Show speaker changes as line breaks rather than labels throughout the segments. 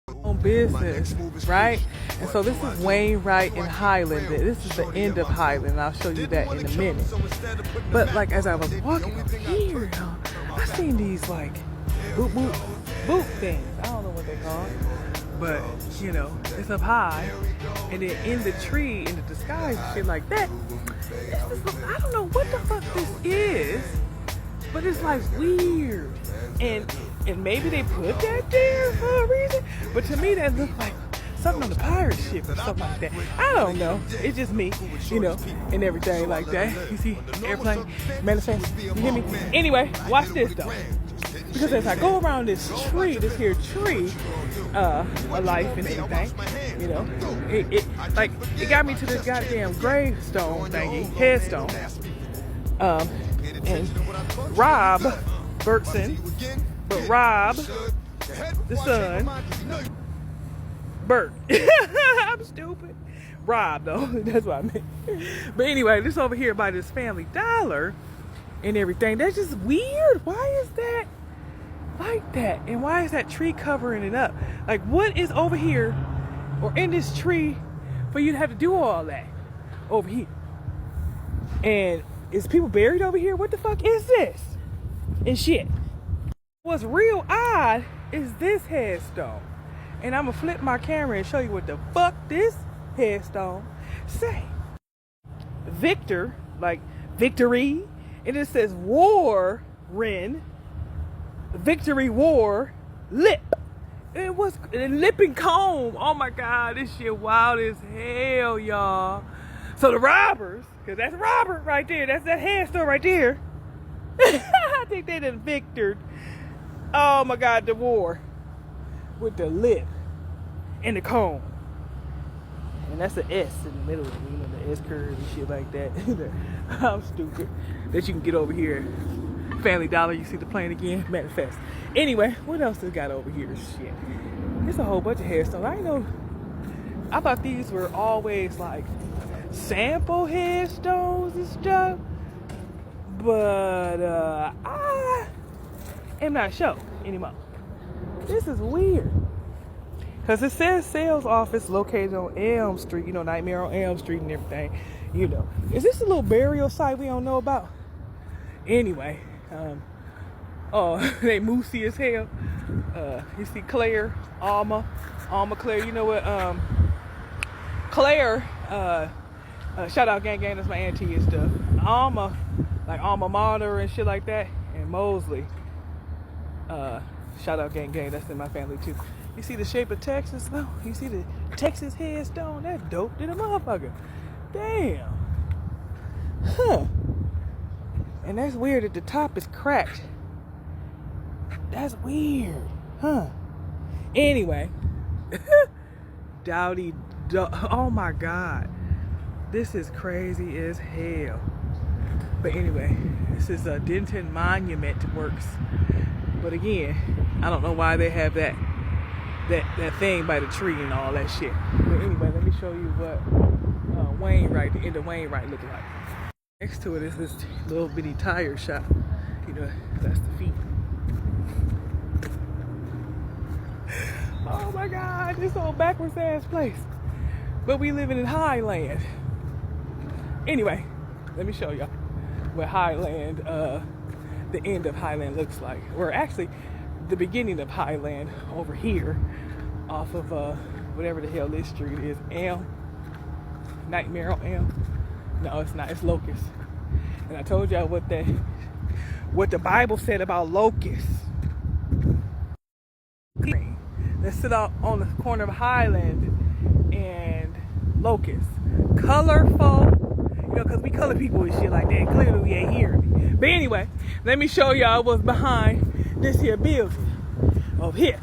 own business, right? And so this is Wainwright and Highland. This is the end of Highland. I'll show you that in a minute. But like as I was walking over here, I seen these like boot things. I don't know what they call it, but you know, it's up high, and then in the tree, in the sky, and shit like that. I don't know what the fuck this is, but it's like weird, and maybe they put that there for a reason. But to me, that looked like something on the pirate ship or something like that. I don't know. It's just me, you know, and everything like that. You see, airplane, manifest. You hear me? Anyway, watch this though. Because as I go around this tree, a life and everything, you know, it got me to this goddamn gravestone thingy, headstone. And Rob Bertson, but Rob, the son, Bert. I'm stupid. Rob though, that's what I meant. But anyway, this over here by this Family Dollar and everything, that's just weird. Why is that like that? And why is that tree covering it up? Like, what is over here or in this tree for you to have to do all that over here? And is people buried over here? What the fuck is this? And shit. What's real odd is this headstone. And I'm gonna flip my camera and show you what the fuck this headstone say. Victor, like victory, and it says Warren, victory war, lip. It was a lip and comb. Oh my God, this shit wild as hell, y'all. So the robbers, because that's Robert right there, that's that headstone right there. I think they done victored. Oh my God, the war with the lip and the comb. And that's an S in the middle, you know, the S curve and shit like that. I'm stupid. That you can get over here. Family Dollar, you see the plane again, manifest. Anyway, what else has got over here? Shit. There's a whole bunch of headstones. I know. I thought these were always like sample headstones and stuff. But I am not sure anymore. This is weird. Because it says sales office located on Elm Street, you know, Nightmare on Elm Street and everything, you know. Is this a little burial site we don't know about? Anyway, they moosey as hell. You see Claire, Alma Claire, you know what, Claire, shout out Gang Gang, that's my auntie and stuff. Alma, like Alma Mater and shit like that, and Mosley, shout out Gang Gang, that's in my family too. You see the shape of Texas though? You see the Texas headstone? That's dope to the motherfucker. Damn. Huh. And that's weird that the top is cracked. That's weird. Huh. Anyway. Oh my God. This is crazy as hell. But anyway, this is a Denton Monument Works. But again, I don't know why they have that thing by the tree and all that shit. But anyway, let me show you what Wainwright, the end of Wainwright looked like. Next to it is this little bitty tire shop. You know, that's the feet. Oh my God, this old backwards ass place. But we living in Highland. Anyway, let me show y'all what Highland, the end of Highland looks like. Or actually, the beginning of Highland over here off of whatever the hell this street is. Nightmare on Elm. No, it's not. It's Locust. And I told y'all what the Bible said about locusts. Let's sit out on the corner of Highland and Locust. Colorful. You know, because we color people and shit like that. Clearly we ain't hearing me. But anyway, let me show y'all what's behind this here building over here.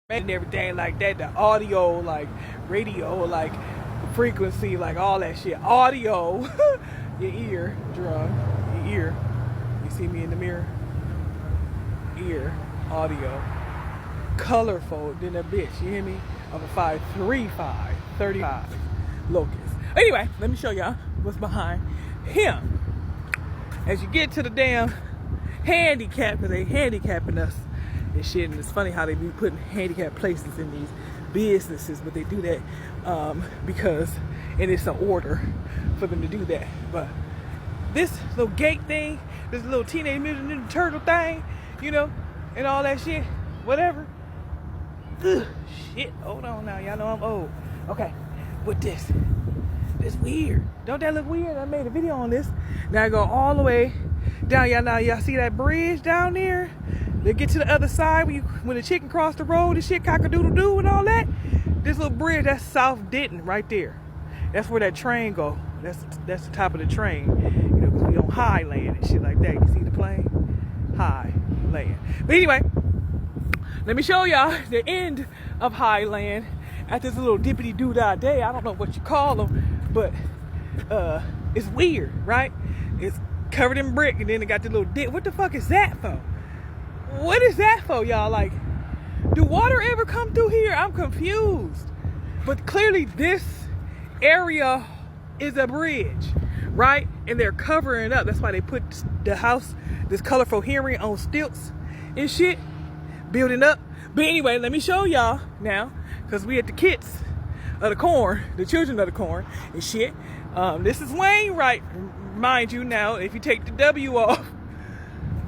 And everything like that. The audio, like radio, like frequency, like all that shit. Audio. Your ear drum. Your ear. You see me in the mirror? Ear. Audio. Colorful than a bitch. You hear me? I'm a 5'3", 35 Locust. Anyway, let me show y'all what's behind him. As you get to the damn handicap, because they handicapping us and shit. And it's funny how they be putting handicap places in these businesses, but they do that because, and it's an order for them to do that. But this little gate thing, this little Teenage Mutant Ninja Turtle thing, you know, and all that shit, whatever. Ugh, shit, hold on now, y'all know I'm old. Okay, with this weird. Don't that look weird? I made a video on this. Now I go all the way down. Y'all see that bridge down there? They get to the other side when the chicken cross the road and shit, cock-a-doodle-doo and all that. This little bridge, that's South Denton right there. That's where that train go. That's the top of the train. You know, because we on Highland and shit like that. You see the plane? Highland. But anyway, let me show y'all the end of Highland at this little dippity-doo-dah day. I don't know what you call them, but it's weird, right? It's covered in brick, and then it got the little dip. What the fuck is that for? What is that for, y'all? Like, do water ever come through here? I'm confused. But clearly this area is a bridge, right? And they're covering it up. That's why they put the house, this colorful hearing, on stilts and shit, building up. But anyway, let me show y'all now, because we at the kids of the corn, the children of the corn and shit. This is Wainwright, mind you. Now if you take the W off,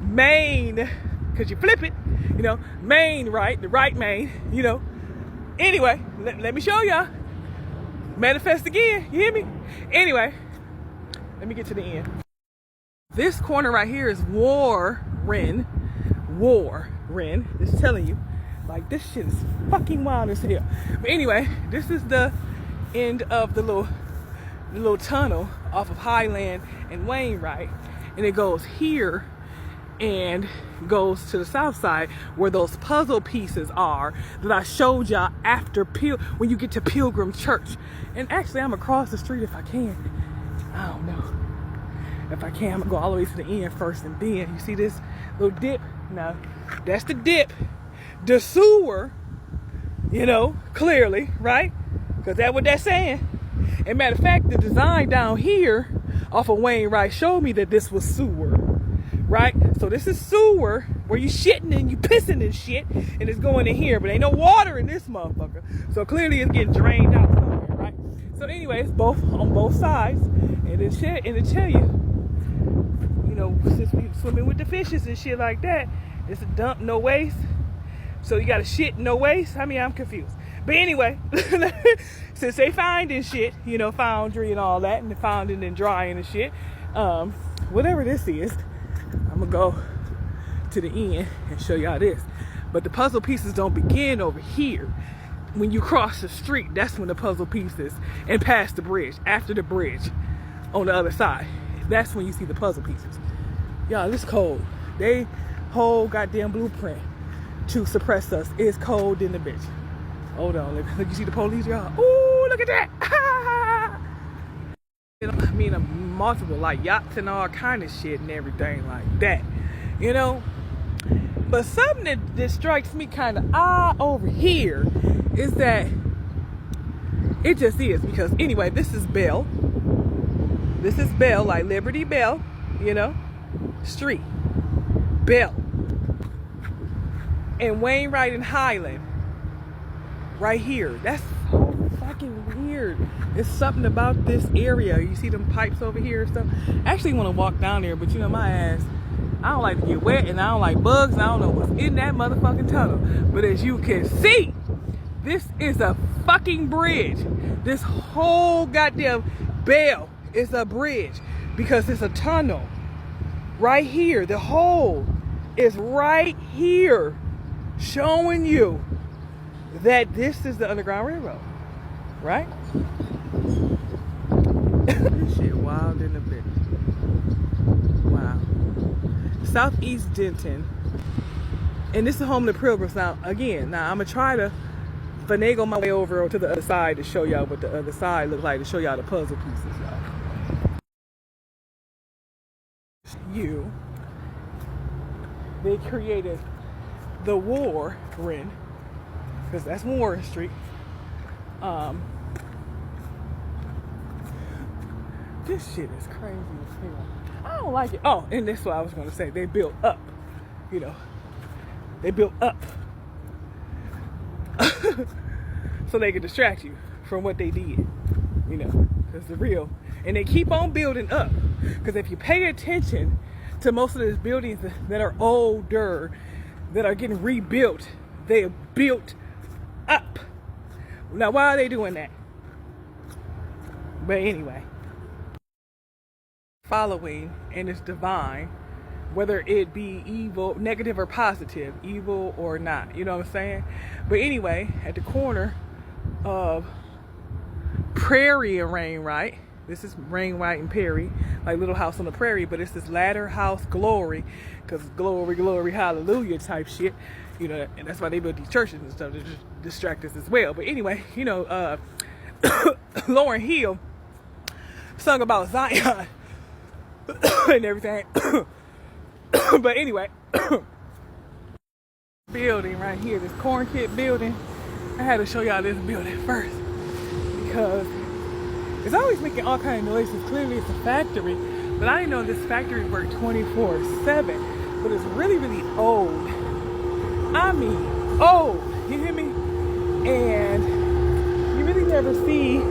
Main, because you flip it, you know, Main, right, the right main, you know. Anyway, let me show y'all. Manifest again, you hear me? Anyway, let me get to the end. This corner right here is Warren. Just telling you, like, this shit is fucking wild as hell. But anyway, this is the end of the little tunnel off of Highland and Wainwright, and it goes here and goes to the south side where those puzzle pieces are that I showed y'all after when you get to Pilgrim Church. And actually, I'm across the street if I can. I don't know if I can. I'm gonna go all the way to the end first, and then you see this little dip. Now that's the dip, the sewer, you know, clearly, right? Because that's what that's saying. And matter of fact, the design down here off of Wainwright showed me that this was sewer, right? So this is sewer where you shitting and you pissing and shit, and it's going in here, but ain't no water in this motherfucker. So clearly it's getting drained out somewhere, right? So anyways, both on both sides, and it tell you, you know, since we swimming with the fishes and shit like that, it's a dump, no waste. So you got a shit, no waste. I mean, I'm confused. But anyway, since they finding shit, you know, foundry and all that, and founding and drying and shit, whatever this is, I'm gonna go to the end and show y'all this. But the puzzle pieces don't begin over here. When you cross the street, that's when the puzzle pieces, and past the bridge, after the bridge, on the other side, that's when you see the puzzle pieces. Y'all, this cold. They whole goddamn blueprint to suppress us is cold in the bitch. Hold on, look, you see the police, y'all? Ooh, look at that! I mean, multiple, like, yachts and all kind of shit and everything like that, you know? But something that strikes me kind of odd over here is that it just is, because anyway, this is Bell. This is Bell, like Liberty Bell, you know? Street. Bell. And Wainwright and Highland. Right here. That's so fucking weird. It's something about this area. You see them pipes over here and stuff. I actually want to walk down there, but you know my ass, I don't like to get wet, and I don't like bugs, and I don't know what's in that motherfucking tunnel. But as you can see, this is a fucking bridge. This whole goddamn Bell is a bridge because it's a tunnel right here. The hole is right here, showing you that this is the Underground Railroad, right? This shit wild in the bit. Wow. Southeast Denton. And this is home to Pilgrims. Now, again, I'm going to try to finagle my way over to the other side to show y'all what the other side looks like, to show y'all the puzzle pieces, y'all. They created the Warren, because that's Warren Street. This shit is crazy as hell. I don't like it. Oh, and that's what I was going to say. They built up, you know, They built up. So they can distract you from what they did. You know, that's the real. And they keep on building up. Because if you pay attention to most of these buildings that are older, that are getting rebuilt, they are built up. Now, why are they doing that? But anyway, following and it's divine, whether it be evil, negative or positive, evil or not, you know what I'm saying? But anyway, at the corner of Prairie and Wainwright, this is Wainwright and Perry, like Little House on the Prairie, but it's this Latter House Glory, because glory, glory, hallelujah type shit, you know, and that's why they built these churches and stuff to just distract us as well. But anyway, you know, Lauryn Hill sung about Zion and everything. But anyway, building right here, this Corn Kit building, I had to show y'all this building first because it's always making all kinds of noises. Clearly it's a factory, but I didn't know this factory worked 24/7, but it's really, really old. I mean, old, you hear me? And you really never see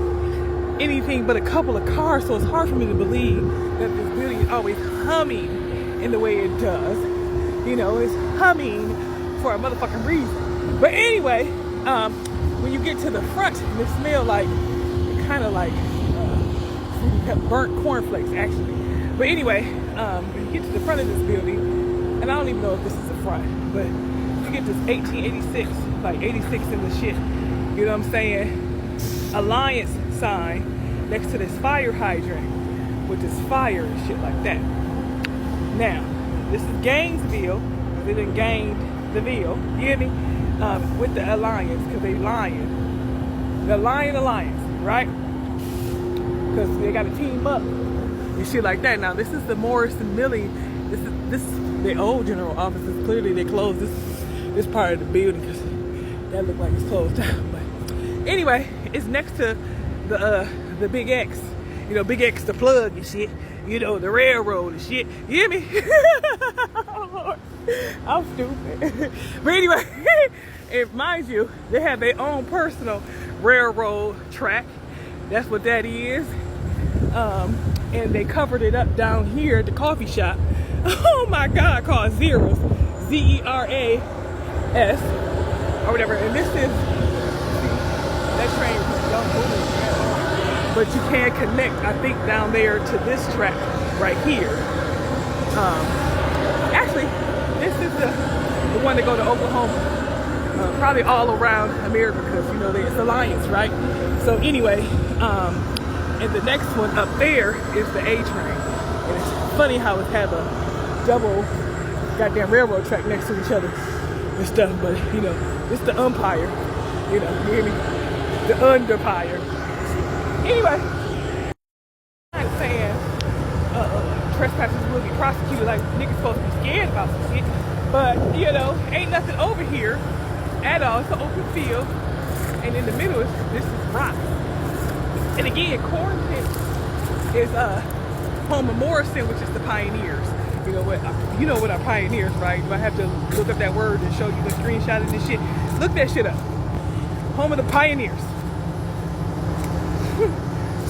anything but a couple of cars, so it's hard for me to believe that this building is always humming in the way it does. You know, it's humming for a motherfucking reason. But anyway, when you get to the front, it smells like kind of like burnt cornflakes actually. But anyway, when you get to the front of this building, and I don't even know if this is the front, but you get this 1886, like 86 in the shit, you know what I'm saying, Alliance sign next to this fire hydrant with this fire and shit like that. Now, this is Gainesville, they done gained the Ville, you hear me? With the Alliance, because they lying. The Lion Alliance, right? Because they got to team up and shit like that. Now, this is the Morrison Millie. This is the old general offices. Clearly, they closed this part of the building because that looked like it's closed down. But anyway, it's next to the Big X. You know, Big X the plug and shit. You know, the railroad and shit. You hear me? Oh, Lord. I'm stupid. But anyway, and mind you, they have their own personal railroad track. That's what that is. And they covered it up down here at the coffee shop. Oh my God, called Zeras. Zeras or whatever. And this is, that train don't move. But you can connect, I think, down there to this track right here. Actually, this is the one that go to Oklahoma. Probably all around America because, you know, it's Alliance, right? So anyway, and the next one up there is the A train. And it's funny how it have a double goddamn railroad track next to each other and stuff. But, you know, it's the umpire. You know, you hear me? The underpire. Anyway, I'm not saying trespassers will be prosecuted like niggas supposed to be scared about some shit. But, you know, ain't nothing over here at all. It's an open field. And in the middle, this is rock. And again, Corn Pit is home of Morrison, which is the pioneers. You know what are pioneers, right? Do I have to look up that word and show you the screenshot of this shit? Look that shit up. Home of the pioneers.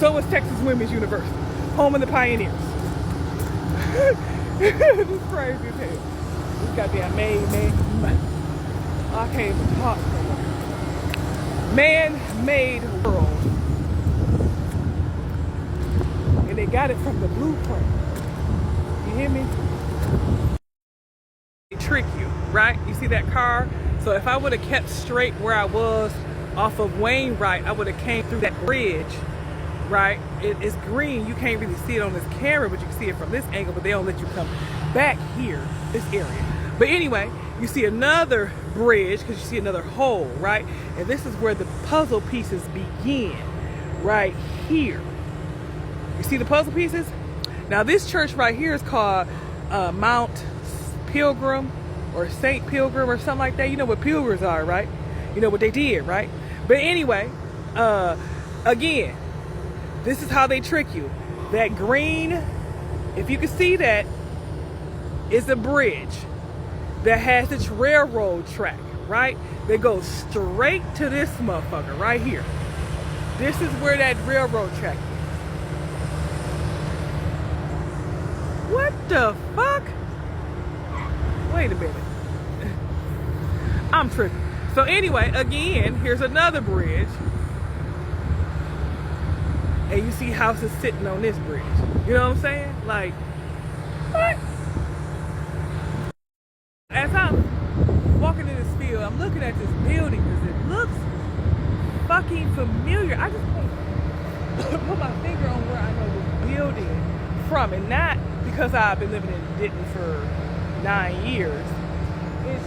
So is Texas Women's University. Home of the pioneers. This is crazy as hell. This goddamn man. I can't even talk no more. Man-made world. And they got it from the blueprint. You hear me? They trick you, right? You see that car? So if I would have kept straight where I was off of Wainwright, I would have came through that bridge, right? It's green. You can't really see it on this camera, but you can see it from this angle, but they don't let you come back here, this area. But anyway, you see another bridge because you see another hole, right? And this is where the puzzle pieces begin, right here. You see the puzzle pieces? Now this church right here is called Mount Pilgrim or St. Pilgrim or something like that. You know what pilgrims are, right? You know what they did, right? But anyway, again, this is how they trick you. That green, if you can see that, is a bridge. that has its railroad track, right? They go straight to this motherfucker right here. This is where that railroad track is. What the fuck? Wait a minute. I'm tripping. So anyway, again, here's another bridge. And you see houses sitting on this bridge. You know what I'm saying? Like, what? As I'm walking in this field, I'm looking at this building because it looks fucking familiar. I just can't put my finger on where I know this building from. And not because I've been living in Denton for 9 years. It's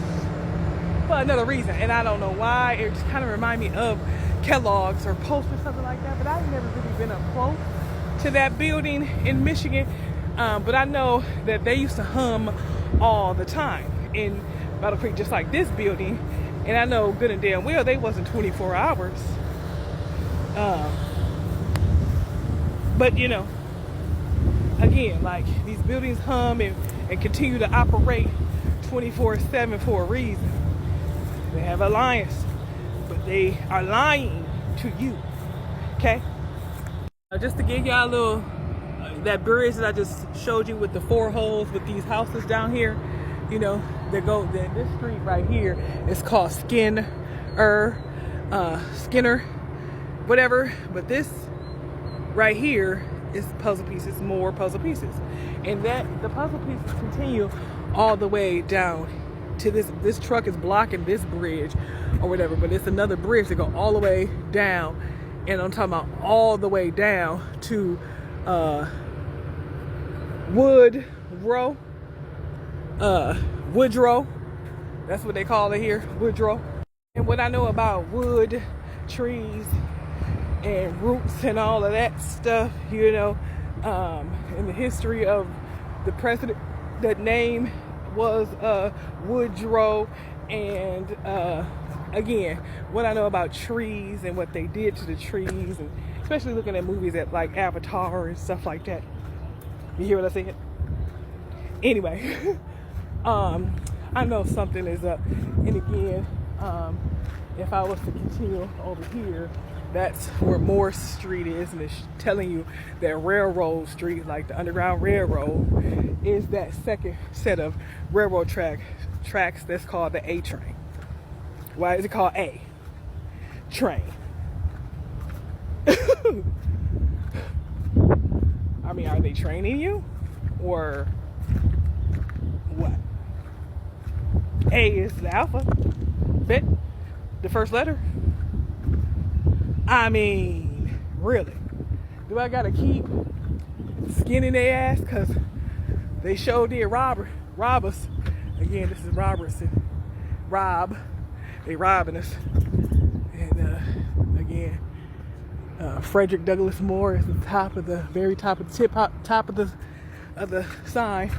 for another reason. And I don't know why. It just kind of reminds me of Kellogg's or Post or something like that. But I've never really been up close to that building in Michigan. But I know that they used to hum all the time in Battle Creek, just like this building. And I know good and damn well they wasn't 24 hours. But you know, again, like these buildings hum and continue to operate 24/7 for a reason. They have a alliance, but they are lying to you. Okay? Just to give y'all a little, that bridge that I just showed you with the 4 holes with these houses down here, you know, this street right here is called Skinner, whatever. But this right here is puzzle pieces, more puzzle pieces. And the puzzle pieces continue all the way down to this truck is blocking this bridge or whatever, but it's another bridge that go all the way down. And I'm talking about all the way down to Woodrow. That's what they call it here, Woodrow. And what I know about wood, trees, and roots and all of that stuff, you know, in the history of the president, that name was Woodrow. And again, what I know about trees and what they did to the trees, and especially looking at movies at like Avatar and stuff like that. You hear what I said? Anyway, I know something is up. And again, if I was to continue over here, that's where Morse Street is, and it's telling you that Railroad Street, like the Underground Railroad, is that second set of railroad tracks that's called the A train. Why is it called A train? I mean, are they training you or what? A is the alphabet, the first letter. I mean, really? Do I gotta keep skinning their ass? Because they sure did rob us. Again, this is Robertson. They robbing us. And again, Frederick Douglass Moore is the very top of the sign.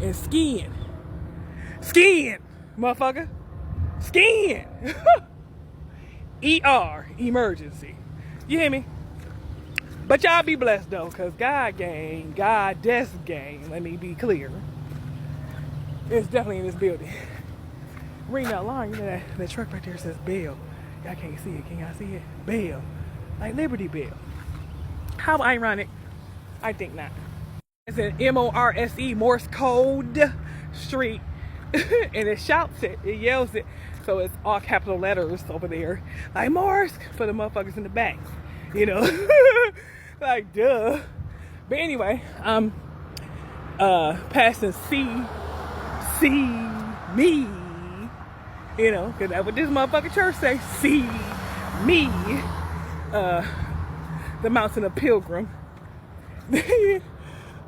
And skiing, motherfucker, skiing. ER, emergency. You hear me? But y'all be blessed though, because God death gang, let me be clear, it's definitely in this building. Reading that line, you know that truck right there says Bell. Y'all can't see it. Can y'all see it? Bell. Like Liberty Bell. How ironic. I think not. It's an M-O-R-S-E, Morse code street. And it shouts it. It yells it. So it's all capital letters over there. Like Morse for the motherfuckers in the back. You know? Like, duh. But anyway, I'm passing me. You know, because that's what this motherfucking church say. See me. The Mountain of Pilgrim.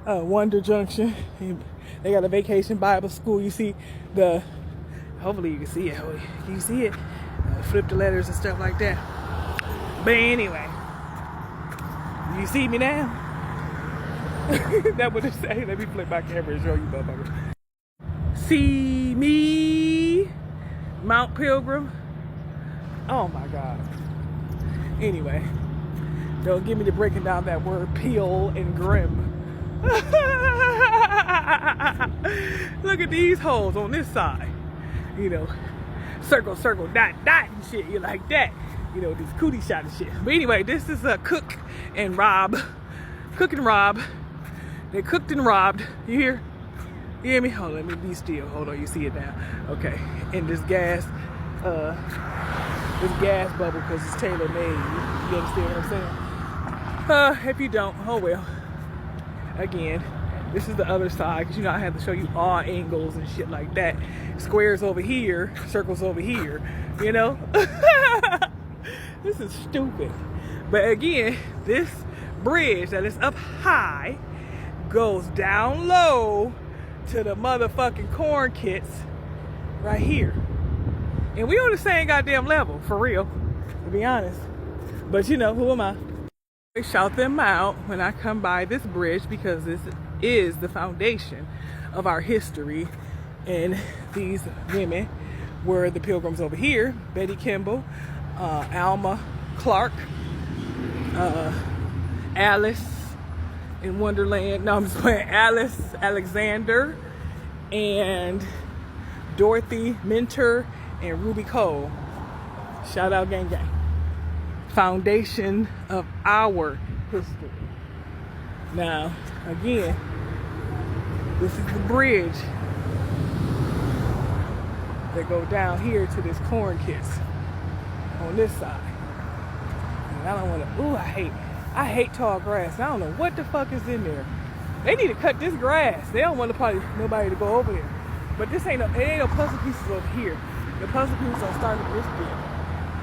Wonder Junction. They got a Vacation Bible School. You see hopefully you can see it. Can you see it? Flip the letters and stuff like that. But anyway, you see me now? That's what it say. Let me flip my camera and show you, motherfuckers. See me, Mount Pilgrim. Oh my God. Anyway, don't give me the breaking down that word peel and grim. Look at these holes on this side. you know, circle, circle, dot, dot and shit. You like that. You know, this cootie shot and shit. But anyway, this is Cook and Rob. Cook and Rob. They cooked and robbed. You hear? You hear me? Hold on, let me be still. Hold on, you see it now. Okay. And this gas bubble, because it's tailor made. You understand what I'm saying? If you don't, oh well. Again, this is the other side, because you know I have to show you all angles and shit like that. Squares over here, circles over here, you know? This is stupid. But again, this bridge that is up high goes down low to the motherfucking corn kits right here. And we on the same goddamn level, for real, to be honest. But you know, who am I? I shout them out when I come by this bridge, because this is the foundation of our history. And these women were the Pilgrims over here. Betty Kimball, Alma Clark, Alice in Wonderland. No, I'm just playing. Alice Alexander and Dorothy Minter and Ruby Cole. Shout out, gang gang. Foundation of our history. Now, again, this is the bridge that go down here to this corn kits on this side. And I don't want to. Ooh, I hate tall grass. I don't know what the fuck is in there. They need to cut this grass. They don't want nobody to go over there. But this ain't no puzzle pieces over here. The puzzle pieces are starting at this bit.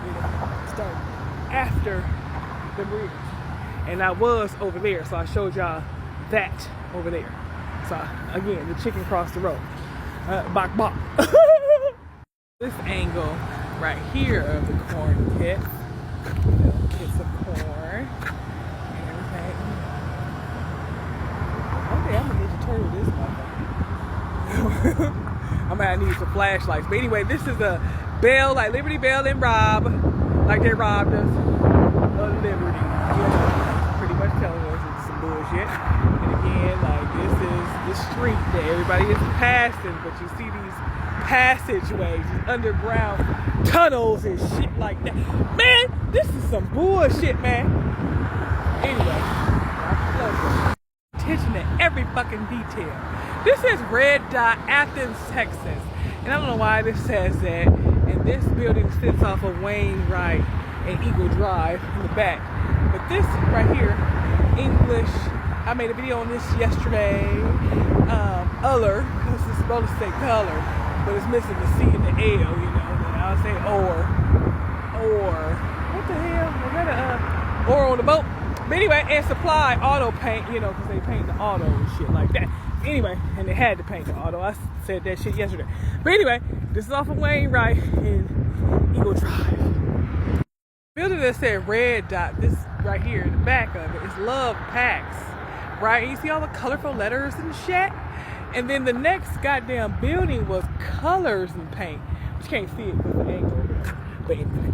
You know, start after the bridge. And I was over there, so I showed y'all that over there. So again, the chicken crossed the road. Bok bok. This angle right here of the corn kit. It's of corn and everything. Okay, I'm gonna need to turn this motherfucker. I'm gonna need some flashlights. But anyway, this is a Bell, like Liberty Bell and Rob, like they robbed us of Liberty. You know, pretty much telling us it's some bullshit. And again, like this is the street that everybody is passing, but you see these passageways, these underground tunnels and shit like that. Man, this is some bullshit, man. Anyway, attention to every fucking detail. This is Red Dot, Athens, Texas. And I don't know why this says that. And this building sits off of Wainwright and Eagle Drive in the back. But this right here, English, I made a video on this yesterday. Color, because it's supposed to say color, but it's missing the C and the L, you know. And I'll say or. What the hell? Was that or on the boat? But anyway, and Supply Auto Paint, you know, because they paint the auto and shit like that. Anyway, and they had to paint the auto. I said that shit yesterday. But anyway, this is off of Wainwright in Eagle Drive. Building that said Red Dot, this right here in the back of it is Love Packs, right? You see all the colorful letters and shit? And then the next goddamn building was Colors and Paint. But you can't see it because of the angle. But anyway,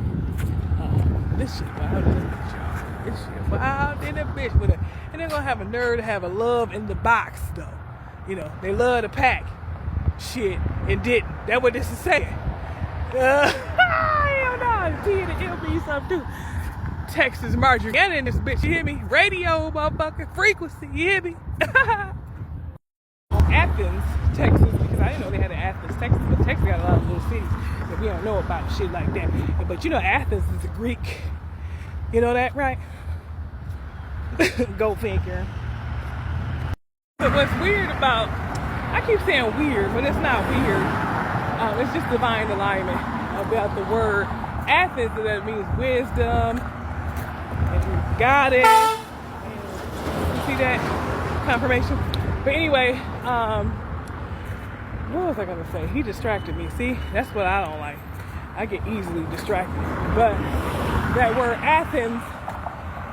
this shit wild in a bitch, y'all. This shit wild in a bitch. And they're going to have a nerve to have a love in the box, though. You know, they love to pack shit and didn't. That's what this is saying. Hell no. The T and the L be something too. Texas Marjorie. And in this bitch, you hear me? Radio, motherfucker. Frequency, you hear me? Athens, Texas, because I didn't know they had an Athens, Texas, but Texas got a lot of little cities that we don't know about shit like that. But you know, Athens is a Greek. You know that, right? Go figure. But what's weird about, I keep saying weird, but it's not weird. It's just divine alignment about the word Athens, that means wisdom and goddess. And you see that confirmation? But anyway, what was I gonna say? He distracted me. See, that's what I don't like. I get easily distracted. But that word Athens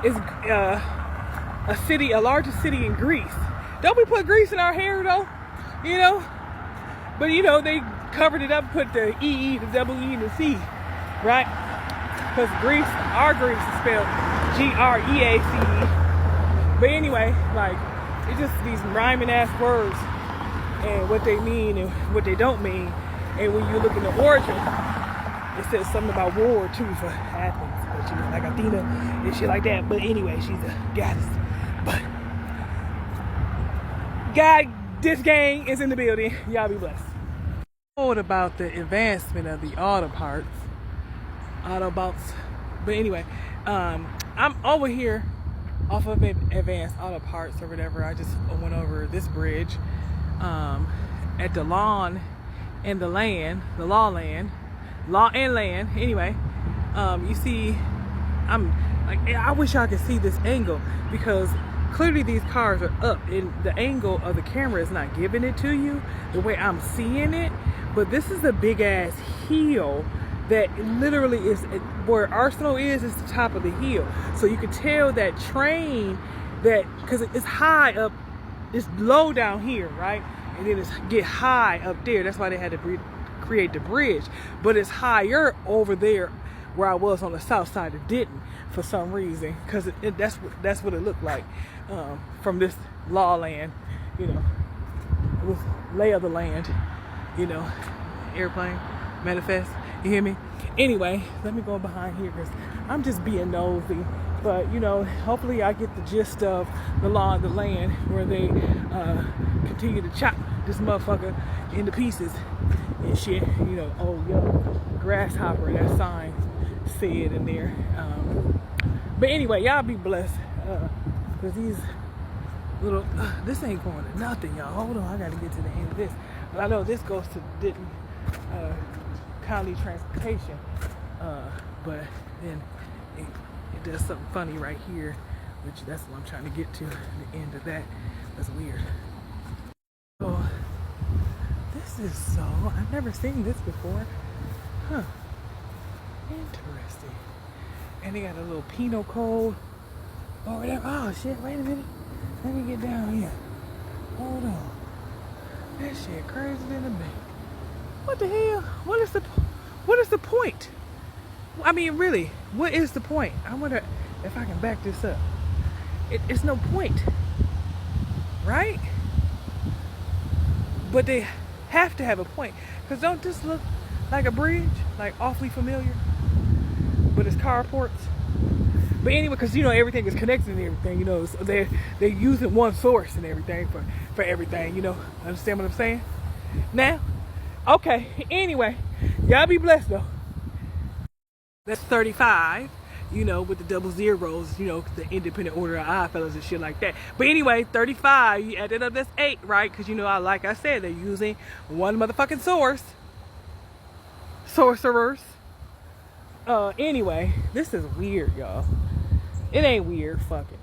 is a city, a largest city in Greece. Don't we put Greece in our hair though? You know? But you know, they covered it up, put the E, the double E, and the C, right? Because Greece, our Greece is spelled Greace. But anyway, like, it's just these rhyming ass words and what they mean and what they don't mean. And when you look in the origin, it says something about war too for Athens, but she was like Athena and shit like that. But anyway, she's a goddess. But God, this gang is in the building. Y'all be blessed. What about the advancement of the Autobots? But anyway, I'm over here off of Advanced Auto Parts or whatever. I just went over this bridge at the Law and Land. Anyway, you see, I wish I could see this angle because clearly these cars are up and the angle of the camera is not giving it to you the way I'm seeing it. But this is a big ass hill that literally is where Arsenal is the top of the hill. So you can tell that train because it's high up, it's low down here, right? And then it's get high up there. That's why they had to create the bridge. But it's higher over there where I was on the south side. It didn't for some reason, because that's what it looked like from this law land, with lay of the land, airplane manifest. You hear me? Anyway, let me go behind here because I'm just being nosy. But, hopefully I get the gist of the law of the land where they continue to chop this motherfucker into pieces and shit. Oh, yo, grasshopper, that sign said in there. But anyway, y'all be blessed. Because these little, this ain't going to nothing, y'all. Hold on, I got to get to the end of this. But I know this goes to Denton County Transportation. But then it does something funny right here, which that's what I'm trying to get to, the end of that. That's weird. So this is I've never seen this before. Huh. Interesting. And they got a little penal code over there. Oh shit, wait a minute. Let me get down here. Hold on. That shit crazy than a bitch. What the hell? What is the point? I mean, really, what is the point? I wonder if I can back this up. It's no point, right? But they have to have a point, because don't this look like a bridge, like awfully familiar? But it's carports. But anyway, because everything is connected and everything, so they're using one source and everything for everything, Understand what I'm saying? Now, okay. Anyway, y'all be blessed though. That's 35, with the double zeros, the independent order of odd fellows and shit like that. But anyway, 35, you add it up, that's 8, right? Because, like I said, they're using one motherfucking source. Sorcerers. Anyway, this is weird, y'all. It ain't weird, fuck it.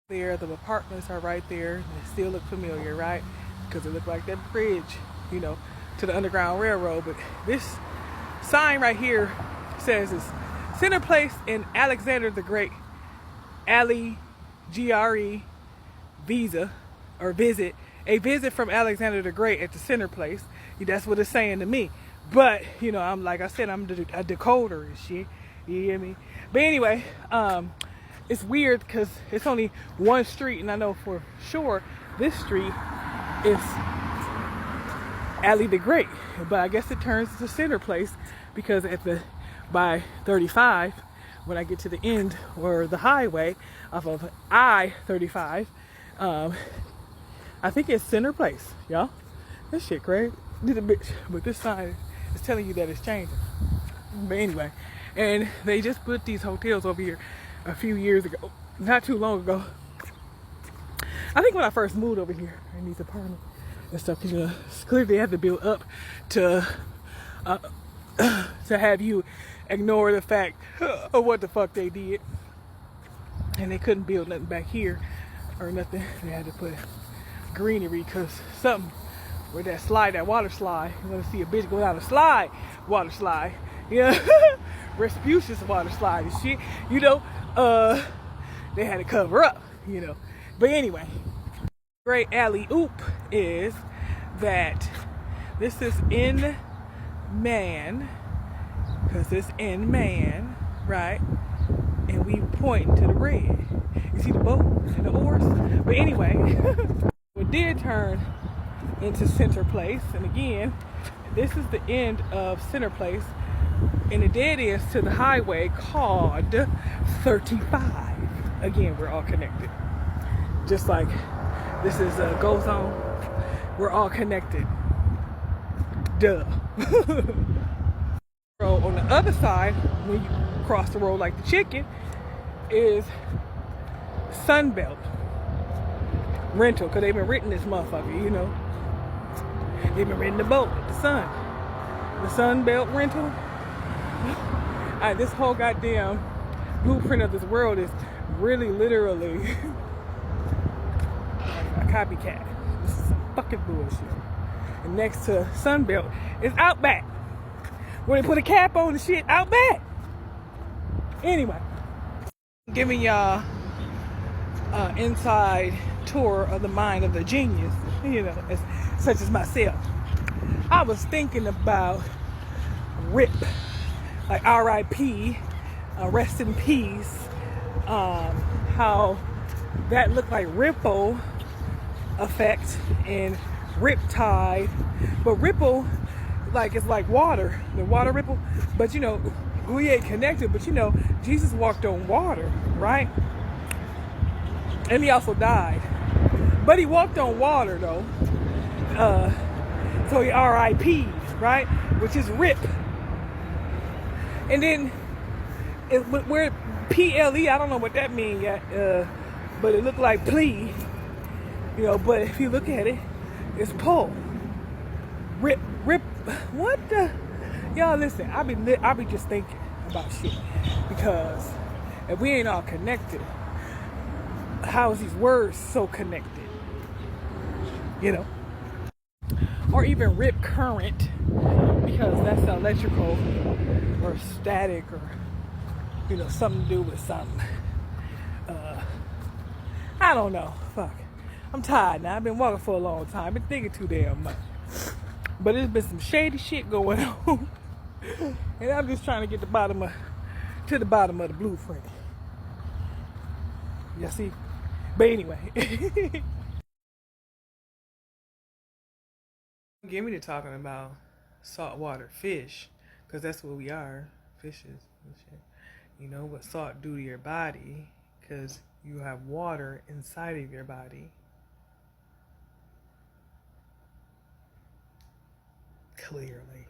There, the apartments are right there. They still look familiar, right? Because it looked like that bridge, to the Underground Railroad. But this sign right here says it's Center Place in Alexander the Great. Alley, GRE, visa, or visit. A visit from Alexander the Great at the Center Place. That's what it's saying to me. But, I'm like I said, I'm a decoder and shit. You hear me? But anyway, it's weird because it's only one street, and I know for sure this street is Alley the Great. But I guess it turns to Center Place because by 35, when I get to the end or the highway off of I-35, I think it's Center Place, y'all. This shit crazy. But this sign is telling you that it's changing. But anyway, and they just put these hotels over here a few years ago, not too long ago. I think when I first moved over here in these apartments and stuff, because clearly they have to build up to have you ignore the fact of what the fuck they did, and they couldn't build nothing back here or nothing. They had to put greenery because something with that water slide. You want to see a bitch go down a water slide. Respucious water slide and shit. They had to cover up, But anyway, great alley oop is that this is in man, because it's in man, right? And we point to the red. You see the boat and the oars? But anyway, it did turn into Center Place, and again, This is the end of Center Place, and the dead ends to the highway called 35. Again, we're all connected. Just like this is Go Zone, we're all connected. Duh. So on the other side, when you cross the road like the chicken, is Sunbelt Rental, because they've been renting this motherfucker, you know. They've been renting the boat, the sun. The Sunbelt Rental. This whole goddamn blueprint of this world is really literally a copycat. This is some fucking bullshit. And next to Sunbelt is Outback, where they put a cap on the shit. Outback. Anyway, giving y'all inside tour of the mind of the genius, you know, such as myself. I was thinking about RIP, like R.I.P., rest in peace, how that looked like ripple effect and riptide, but ripple, like it's like water, the water ripple, but you know, we ain't connected, but you know, Jesus walked on water, right? And he also died, but he walked on water though, so he R.I.P., right, which is rip. And then where P.L.E., I don't know what that means yet, but it looked like plea, you know, but if you look at it, it's pull. Rip, what the? Y'all listen, I be just thinking about shit, because if we ain't all connected, how is these words so connected? You know? Or even rip current, because that's electrical or static or, you know, something to do with something. I don't know. Fuck. I'm tired now. I've been walking for a long time. I've been thinking too damn much. But there's been some shady shit going on. And I'm just trying to get to the bottom of the blueprint. You see? But anyway. Get me to talking about saltwater fish, because that's what we are, fishes and shit. You know what salt do to your body, because you have water inside of your body. Clearly.